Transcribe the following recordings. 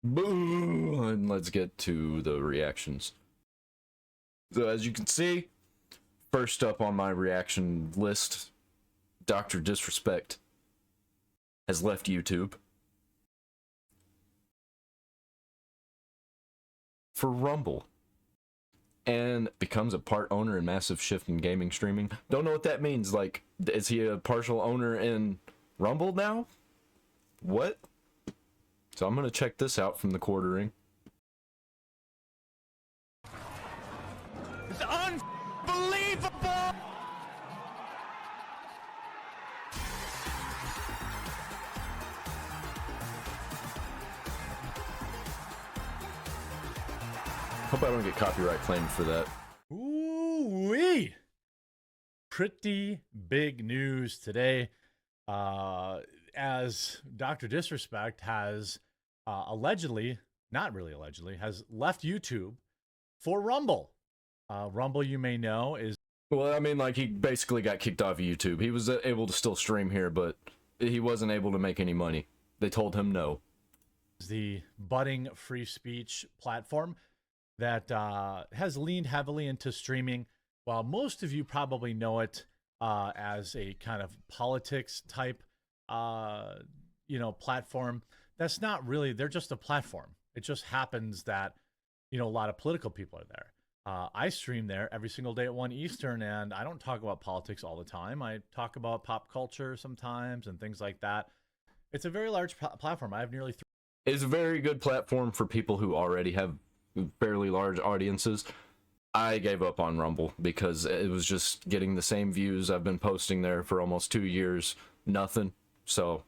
Boo! And let's get to the reactions. So as you can see, first up on my reaction list, Dr. Disrespect has left YouTube for Rumble and becomes a part owner in massive shift in gaming streaming. Don't know what that means. Like, is he a partial owner in Rumble now? What? So I'm gonna check this out from the quartering. It's unbelievable! Hope I don't get copyright claimed for that. Ooh-wee! Pretty big news today, as Dr. Disrespect has allegedly, not really allegedly, has left YouTube for Rumble. Rumble, you may know, is... Well, I mean, like, he basically got kicked off of YouTube. He was able to still stream here, but he wasn't able to make any money. They told him no. The budding free speech platform that has leaned heavily into streaming. While most of you probably know it as a kind of politics type, platform, that's not really, they're just a platform. It just happens that, a lot of political people are there. I stream there every single day at 1 Eastern, and I don't talk about politics all the time. I talk about pop culture sometimes and things like that. It's a very large platform. I have nearly It's a very good platform for people who already have fairly large audiences. I gave up on Rumble because it was just getting the same views. I've been posting there for almost 2 years, nothing. So,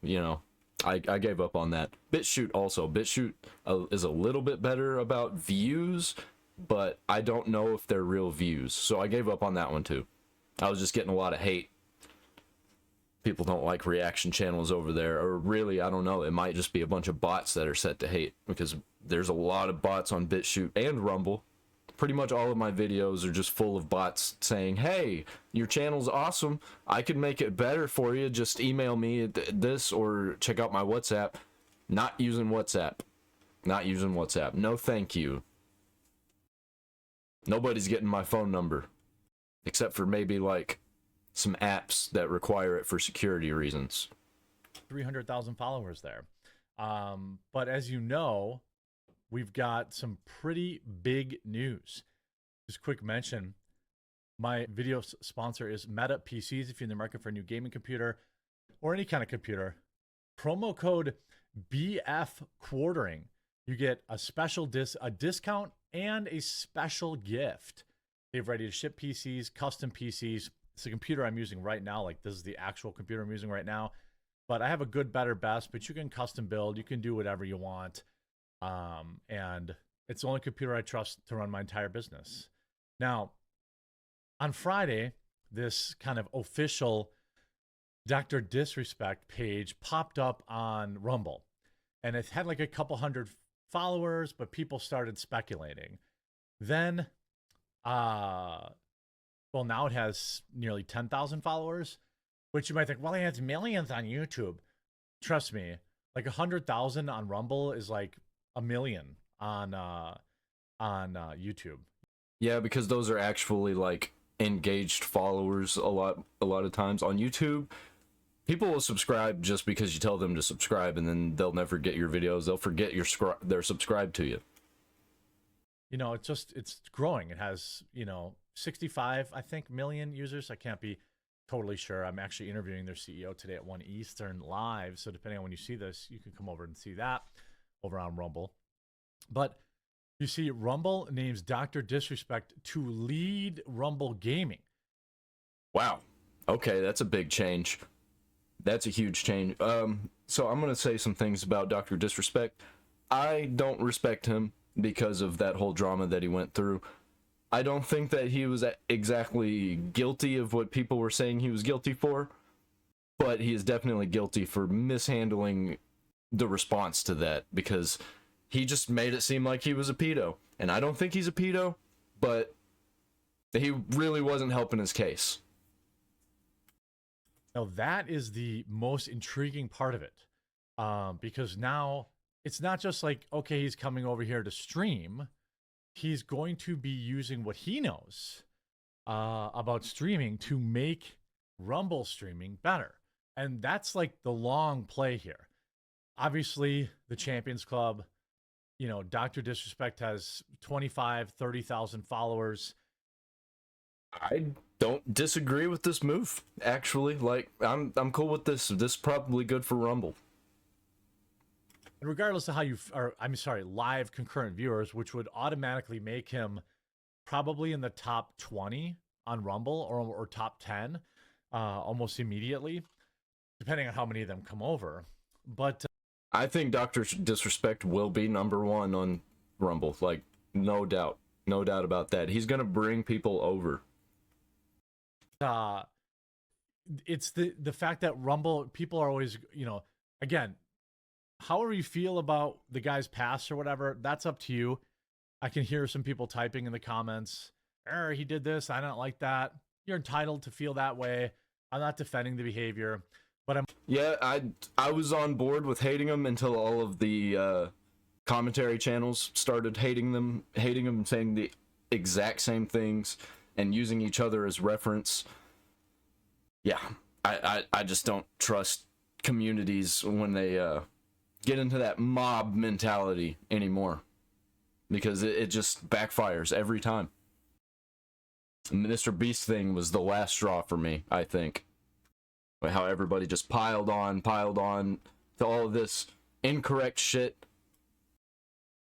I gave up on that. BitChute also. BitChute is a little bit better about views, but I don't know if they're real views. So I gave up on that one too. I was just getting a lot of hate. People don't like reaction channels over there, or really, I don't know. It might just be a bunch of bots that are set to hate, because there's a lot of bots on BitChute and Rumble. Pretty much all of my videos are just full of bots saying, hey, your channel's awesome. I could make it better for you. Just email me this or check out my WhatsApp. Not using WhatsApp. Not using WhatsApp. No, thank you. Nobody's getting my phone number, except for maybe like some apps that require it for security reasons. 300,000 followers there. But as you know, we've got some pretty big news. Just quick mention, my video sponsor is Meta PCs. If you're in the market for a new gaming computer or any kind of computer, promo code BF quartering, you get a special discount and a special gift. They have ready to ship PCs, custom PCs. It's the computer I'm using right now. Like, this is the actual computer I'm using right now. But I have a good, better, best, but you can custom build. You can do whatever you want. And it's the only computer I trust to run my entire business. Now, on Friday, this kind of official Dr. Disrespect page popped up on Rumble. And it had like a couple hundred followers, but people started speculating. Then, now it has nearly 10,000 followers, which you might think, well, it has millions on YouTube. Trust me, like 100,000 on Rumble is like a million on YouTube. Yeah, because those are actually like engaged followers a lot of times. On YouTube, people will subscribe just because you tell them to subscribe, and then they'll never get your videos. They'll forget they're subscribed to you. It's growing. It has, 65, I think, million users. I can't be totally sure. I'm actually interviewing their CEO today at 1 Eastern live. So depending on when you see this, you can come over and see that over on Rumble. But you see, Rumble names Dr. Disrespect to lead Rumble Gaming. Wow. Okay, that's a big change. That's a huge change. So I'm going to say some things about Dr. Disrespect. I don't respect him because of that whole drama that he went through. I don't think that he was exactly guilty of what people were saying he was guilty for, but he is definitely guilty for mishandling the response to that, because he just made it seem like he was a pedo. And I don't think he's a pedo, but he really wasn't helping his case. Now, that is the most intriguing part of it, because now it's not just like, okay, he's coming over here to stream. He's going to be using what he knows about streaming to make Rumble streaming better. And that's like the long play here. Obviously, the Champions Club, you know, Dr. Disrespect has 25, 30,000 followers. I don't disagree with this move, actually. Like, I'm cool with this. This is probably good for Rumble. And regardless of how you, or I'm sorry, live concurrent viewers, which would automatically make him probably in the top 20 on Rumble or top 10 almost immediately, depending on how many of them come over. But I think Dr. Disrespect will be #1 on Rumble. Like, no doubt. No doubt about that. He's going to bring people over. It's the fact that Rumble, people are always, you know, again, however you feel about the guy's past or whatever, that's up to you. I can hear some people typing in the comments, he did this, I don't like that. You're entitled to feel that way. I'm not defending the behavior, but I was on board with hating him until all of the commentary channels started hating him, saying the exact same things and using each other as reference. Yeah, I just don't trust communities when they get into that mob mentality anymore, because it just backfires every time. The Mr. Beast thing was the last straw for me, I think. How everybody just piled on to all of this incorrect shit.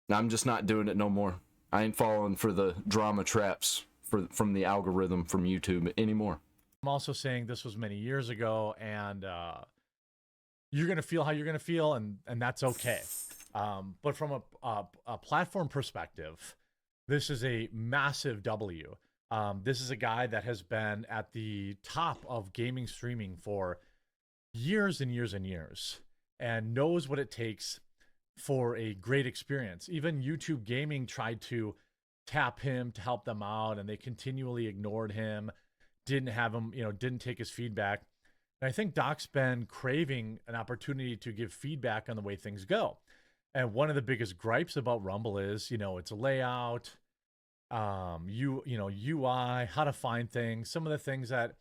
I'm just not doing it no more. I ain't falling for the drama traps from the algorithm from YouTube anymore. I'm also saying this was many years ago, and you're going to feel how you're going to feel, and that's okay. But from a platform perspective, this is a massive W. This is a guy that has been at the top of gaming streaming for years and years and years, and knows what it takes for a great experience. Even YouTube Gaming tried to tap him to help them out, and they continually ignored him, didn't have him, you know, didn't take his feedback. And I think Doc's been craving an opportunity to give feedback on the way things go. And one of the biggest gripes about Rumble is, you know, it's a layout, UI, how to find things, some of the things that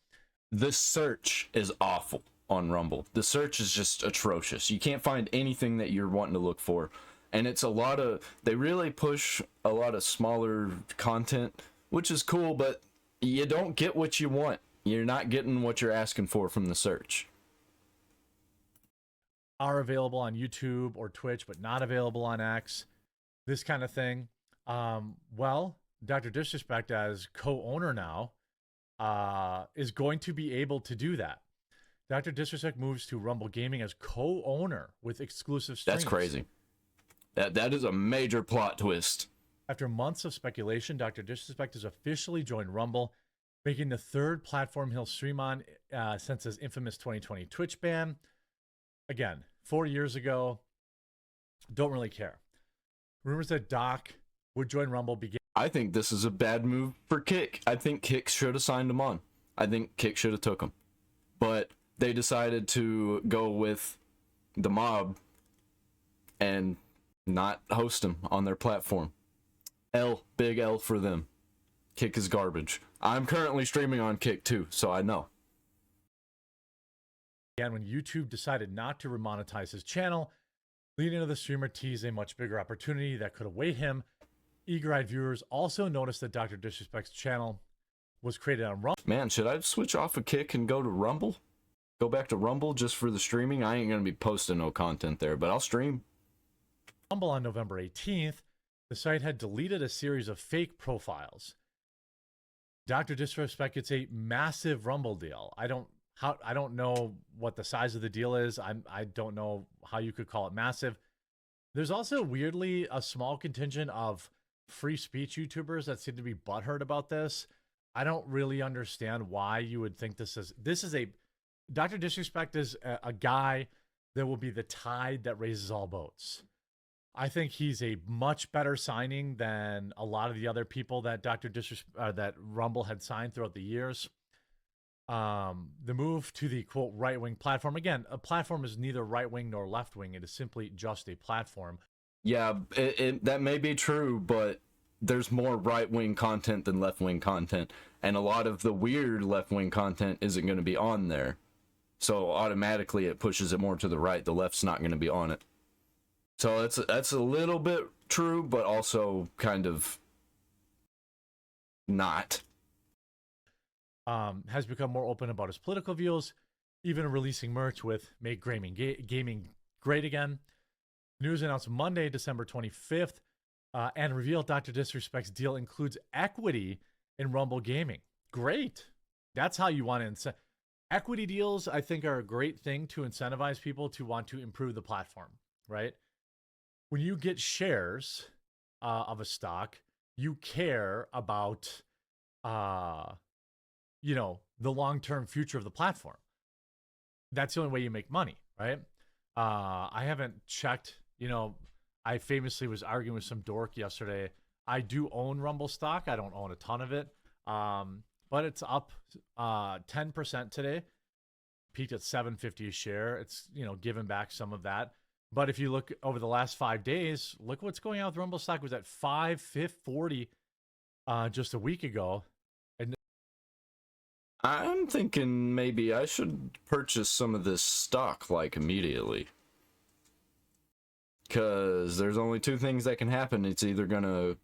the search is awful on Rumble. The search is just atrocious. You can't find anything that you're wanting to look for. And it's they really push a lot of smaller content, which is cool, but you don't get what you want. You're not getting what you're asking for from the search. Are available on YouTube or Twitch, but not available on X, this kind of thing. Well, Dr. Disrespect, as co-owner now, is going to be able to do that. Dr. Disrespect moves to Rumble Gaming as co-owner with exclusive streams. That's crazy. That is a major plot twist. After months of speculation, Dr. Disrespect has officially joined Rumble, making the third platform he'll stream on since his infamous 2020 Twitch ban. Again, 4 years ago, don't really care. Rumors that Doc would join Rumble began. I think this is a bad move for Kick. I think Kick should have signed him on. I think Kick should have took him. But they decided to go with the mob and not host him on their platform. Big L for them. Kick is garbage. I'm currently streaming on Kick too, so I know. And when YouTube decided not to remonetize his channel, leading to the streamer tease a much bigger opportunity that could await him. Eager-eyed viewers also noticed that Dr. Disrespect's channel was created on Rumble. Man, should I switch off of Kick and go to Rumble? Go back to Rumble just for the streaming? I ain't gonna be posting no content there, but I'll stream. Rumble on November 18th, the site had deleted a series of fake profiles. Dr. Disrespect gets a massive Rumble deal. I don't know what the size of the deal is. I don't know how you could call it massive. There's also weirdly a small contingent of free speech YouTubers that seem to be butthurt about this. I don't really understand why you would think this is a Dr. Disrespect is a guy that will be the tide that raises all boats. I think he's a much better signing than a lot of the other people that that Rumble had signed throughout the years. The move to the quote right-wing platform. Again, a platform is neither right-wing nor left-wing. It is simply just a platform. Yeah, that may be true, but there's more right-wing content than left-wing content, and a lot of the weird left-wing content isn't going to be on there. So automatically it pushes it more to the right. The left's not going to be on it. So that's a little bit true, but also kind of not. Has become more open about his political views, even releasing merch with "Make Gaming Great Again." News announced Monday, December 25th, and revealed Dr. Disrespect's deal includes equity in Rumble Gaming. Great. That's how you want to equity deals. I think are a great thing to incentivize people to want to improve the platform, right? When you get shares of a stock, you care about, the long-term future of the platform. That's the only way you make money, right? I haven't checked, I famously was arguing with some dork yesterday. I do own Rumble stock. I don't own a ton of it. But it's up 10% today. Peaked at $7.50 a share. It's, given back some of that. But if you look over the last 5 days, look what's going on with Rumble stock. It was at $5.40 just a week ago. And I'm thinking maybe I should purchase some of this stock like immediately. Because there's only two things that can happen. It's either going to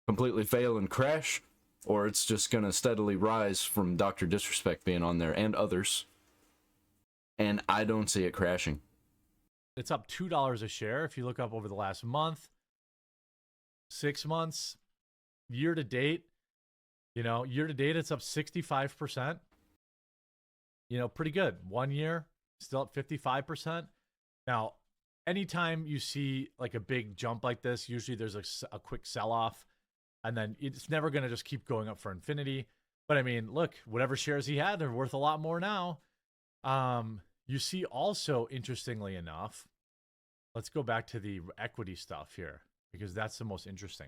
completely fail and crash, or it's just going to steadily rise from Dr. Disrespect being on there and others. And I don't see it crashing. it's up $2 a share. If you look up over the last month, 6 months, year to date, it's up 65%. Pretty good. 1 year, still up 55%. Now, anytime you see like a big jump like this, usually there's a quick sell-off, and then it's never going to just keep going up for infinity. But I mean, look, whatever shares he had, they're worth a lot more now. You see also, interestingly enough, let's go back to the equity stuff here, because that's the most interesting.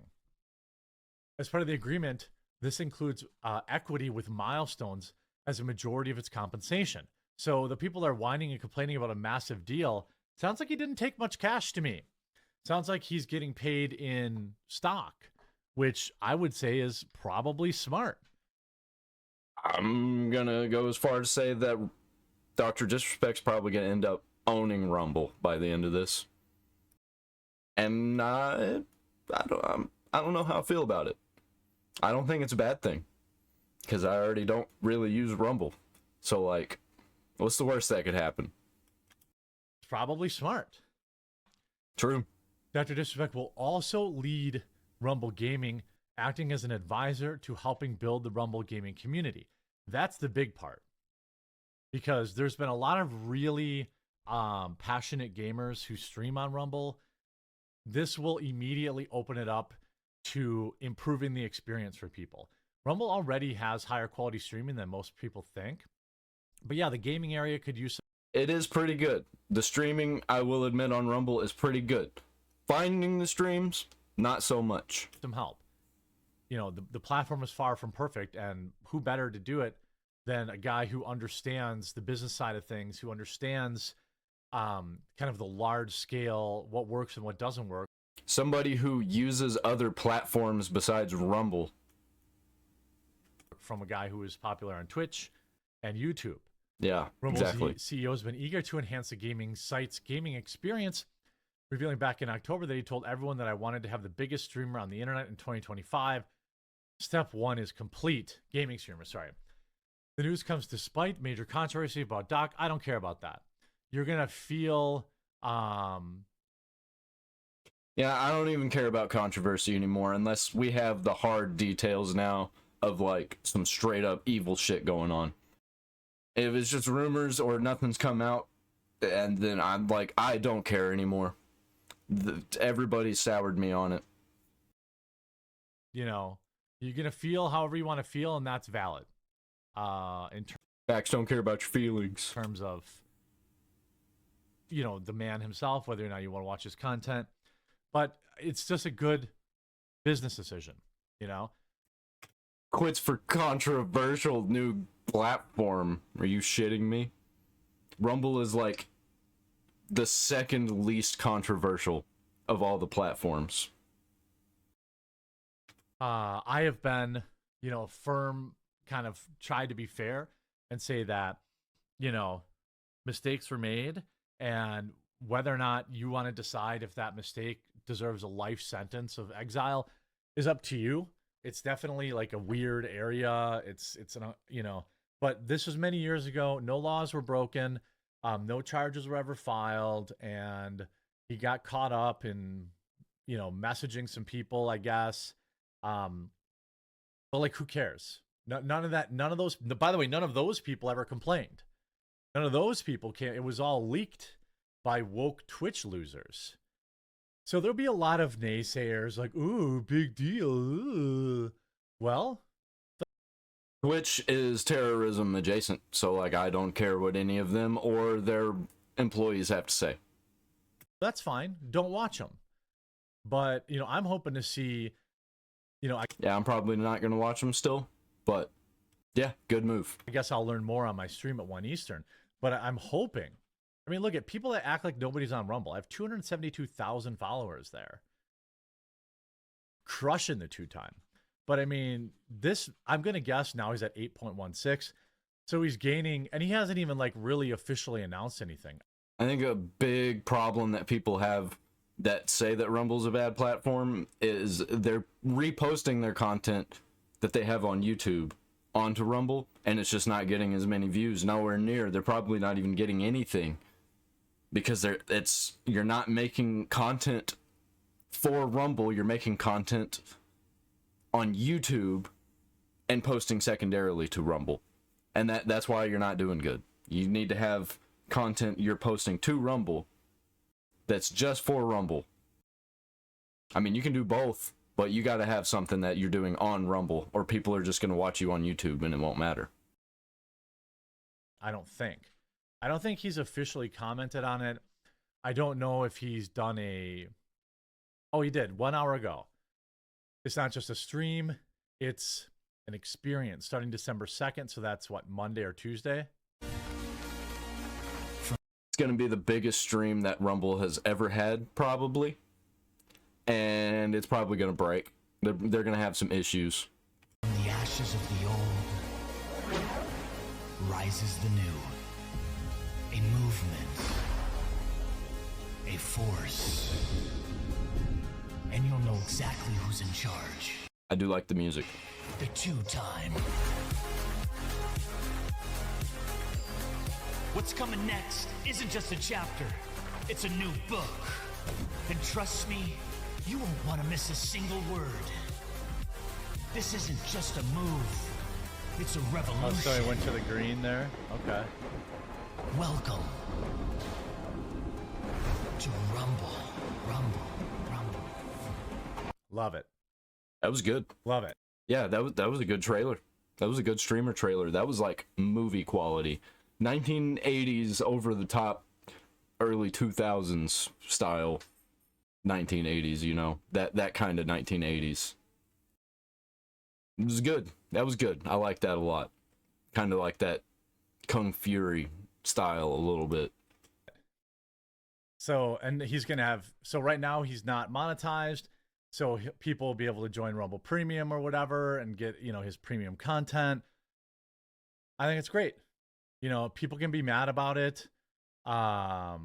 As part of the agreement, this includes equity with milestones as a majority of its compensation. So the people that are whining and complaining about a massive deal, sounds like he didn't take much cash to me. Sounds like he's getting paid in stock, which I would say is probably smart. I'm gonna go as far as say that Dr. Disrespect's probably gonna end up owning Rumble by the end of this. And I don't know how I feel about it. I don't think it's a bad thing, because I already don't really use Rumble. So, like, what's the worst that could happen? It's probably smart. True. Dr. Disrespect will also lead Rumble Gaming, acting as an advisor to helping build the Rumble Gaming community. That's the big part, because there's been a lot of really passionate gamers who stream on Rumble. This will immediately open it up to improving the experience for people. Rumble already has higher quality streaming than most people think. But yeah, the gaming area could use It is pretty good. The streaming, I will admit, on Rumble is pretty good. Finding the streams, not so much. some help. The platform is far from perfect, and who better to do it than a guy who understands the business side of things, who understands kind of the large scale, what works and what doesn't work. Somebody who uses other platforms besides Rumble. From a guy who is popular on Twitch and YouTube. Yeah, Rumble's exactly. CEO has been eager to enhance the gaming site's gaming experience, revealing back in October that he told everyone that I wanted to have the biggest streamer on the internet in 2025. Step one is complete. Gaming streamer, sorry. The news comes despite major controversy about Doc. I don't care about that. You're going to feel... Yeah, I don't even care about controversy anymore unless we have the hard details now of like some straight up evil shit going on. If it's just rumors or nothing's come out, and then I'm like, I don't care anymore. Everybody soured me on it. you're going to feel however you want to feel, and that's valid. Facts don't care about your feelings. Terms of, the man himself, whether or not you want to watch his content. But it's just a good business decision, Quits for controversial new platform, are you shitting me? Rumble is like the second least controversial of all the platforms. I have been, firm, kind of tried to be fair and say that, mistakes were made, and whether or not you want to decide if that mistake deserves a life sentence of exile is up to you. It's definitely like a weird area. It's but this was many years ago. No laws were broken. No charges were ever filed, and he got caught up in, messaging some people, I guess. But like, who cares? None of that. None of those. By the way, none of those people ever complained. None of those people can. It was all leaked by woke Twitch losers. So there'll be a lot of naysayers like, "Ooh, big deal." Ooh. Well, Twitch is terrorism adjacent, so like I don't care what any of them or their employees have to say. that's fine. Don't watch them. But I'm hoping to see. Yeah, I'm probably not gonna watch them still, but yeah, good move. I guess I'll learn more on my stream at 1 Eastern. But I'm hoping. I mean, look at people that act like nobody's on Rumble. I have 272,000 followers there. Crushing the two-time. But I mean, I'm going to guess now he's at 8.16. So he's gaining, and he hasn't even like really officially announced anything. I think a big problem that people have that say that Rumble's a bad platform is they're reposting their content that they have on YouTube onto Rumble, and it's just not getting as many views. Nowhere near. They're probably not even getting anything because you're not making content for Rumble. You're making content on YouTube and posting secondarily to Rumble, and that's why you're not doing good. You need to have content you're posting to Rumble that's just for Rumble. I mean, you can do both, but you got to have something that you're doing on Rumble, or people are just going to watch you on YouTube and it won't matter. I don't think he's officially commented on it. I don't know if he's done Oh, he did 1 hour ago. It's not just a stream, it's an experience starting December 2nd. So that's what, Monday or Tuesday? It's going to be the biggest stream that Rumble has ever had, probably. And it's probably going to break. They're going to have some issues. From the ashes of the old rises the new. A movement. A force. And you'll know exactly who's in charge. I do like the music. The two-time. What's coming next isn't just a chapter. It's a new book. And trust me, you won't want to miss a single word. This isn't just a move. It's a revolution. Oh, so he went to the green there? Okay. Welcome to Rumble. Rumble. Rumble. Love it. That was good. Love it. Yeah, that was a good trailer. That was a good streamer trailer. That was like movie quality. 1980s over the top, early 2000s style 1980s, that kind of 1980s. It was good. That was good. I like that a lot. Kind of like that Kung Fury style a little bit. So, and he's going to have, so right now he's not monetized. So people will be able to join Rumble Premium or whatever and get, his premium content. I think it's great. People can be mad about it. I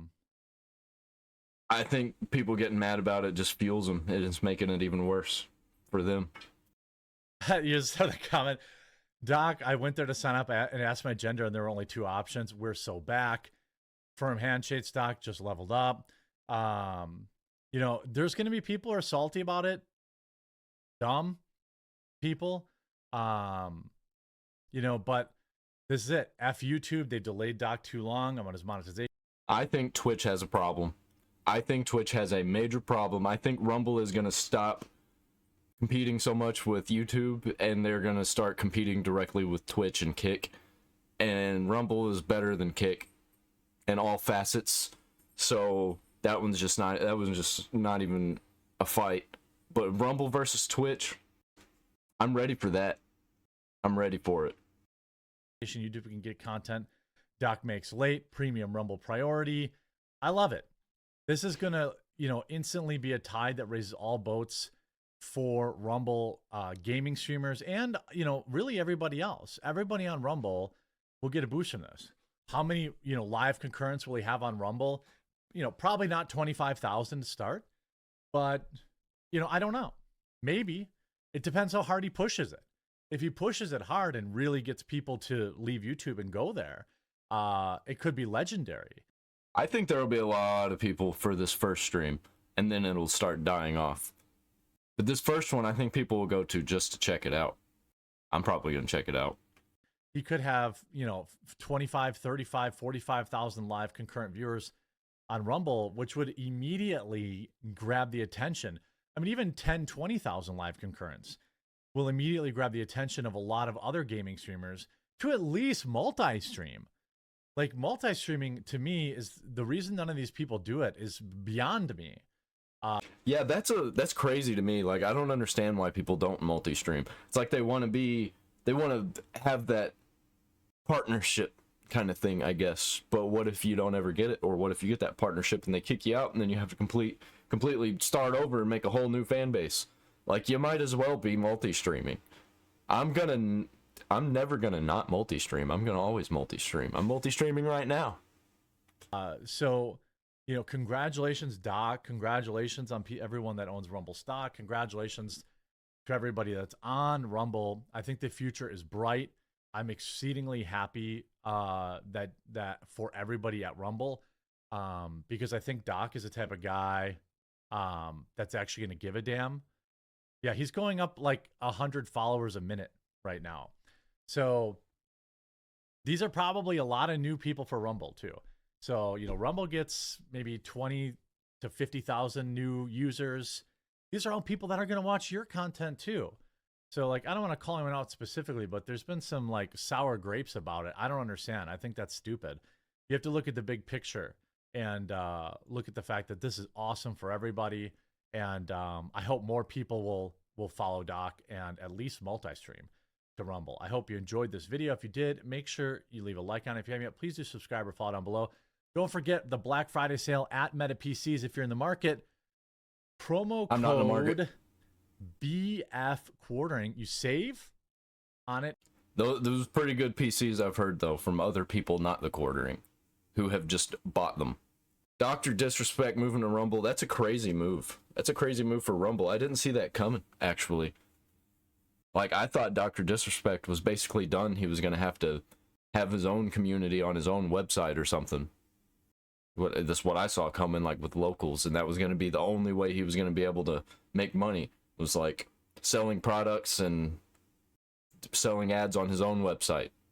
think people getting mad about it just fuels them. It's making it even worse for them. You just saw the comment. Doc, I went there to sign up and ask my gender, and there were only 2 options. We're so back. Firm handshakes, Doc, just leveled up. There's going to be people who are salty about it. Dumb people. But this is it. F YouTube. They delayed Doc too long. I'm on his monetization. I think Twitch has a problem. I think Twitch has a major problem. I think Rumble is going to stop competing so much with YouTube, and they're going to start competing directly with Twitch and Kick. And Rumble is better than Kick in all facets. So that was just not even a fight. But Rumble versus Twitch, I'm ready for that. I'm ready for it. YouTube can get content. Doc makes late, premium Rumble priority. I love it. This is going to, instantly be a tide that raises all boats for Rumble gaming streamers and, really everybody else. Everybody on Rumble will get a boost from this. How many, live concurrents will he have on Rumble? Probably not 25,000 to start, but, I don't know. Maybe. It depends how hard he pushes it. If he pushes it hard and really gets people to leave YouTube and go there, it could be legendary. I think there will be a lot of people for this first stream, and then it'll start dying off. But this first one, I think people will go to just to check it out. I'm probably going to check it out. He could have, 25, 35, 45,000 live concurrent viewers on Rumble, which would immediately grab the attention. I mean, even 10, 20,000 live concurrents will immediately grab the attention of a lot of other gaming streamers to at least multi-stream. Like, multi-streaming to me is the reason none of these people do it is beyond me. Yeah, that's crazy to me. Like, I don't understand why people don't multi-stream. It's like they want to have that partnership kind of thing, I guess. But what if you don't ever get it? Or what if you get that partnership and they kick you out and then you have to completely start over and make a whole new fan base? Like, you might as well be multi-streaming. I'm never gonna not multi-stream. I'm gonna always multi-stream. I'm multi-streaming right now. So, congratulations, Doc. Congratulations on everyone that owns Rumble stock. Congratulations to everybody that's on Rumble. I think the future is bright. I'm exceedingly happy that for everybody at Rumble, because I think Doc is the type of guy that's actually going to give a damn. Yeah, he's going up like 100 followers a minute right now. So these are probably a lot of new people for Rumble too. So, Rumble gets maybe 20 to 50,000 new users. These are all people that are going to watch your content too. So, like, I don't want to call him out specifically, but there's been some like sour grapes about it. I don't understand. I think that's stupid. You have to look at the big picture and look at the fact that this is awesome for everybody. And I hope more people will follow Doc and at least multi-stream to Rumble. I hope you enjoyed this video. If you did, make sure you leave a like on it. If you haven't yet, please do subscribe or follow down below. Don't forget the Black Friday sale at Meta PCs if you're in the market. Promo I'm not in the market. code BF quartering. You save on it. Those pretty good PCs I've heard, though, from other people not the quartering, who have just bought them. Dr. Disrespect moving to Rumble, that's a crazy move. That's a crazy move for Rumble. I didn't see that coming, actually. Like, I thought Dr. Disrespect was basically done. He was going to have his own community on his own website or something. That's what I saw coming, like, with locals, and that was going to be the only way he was going to be able to make money, was, like, selling products and selling ads on his own website.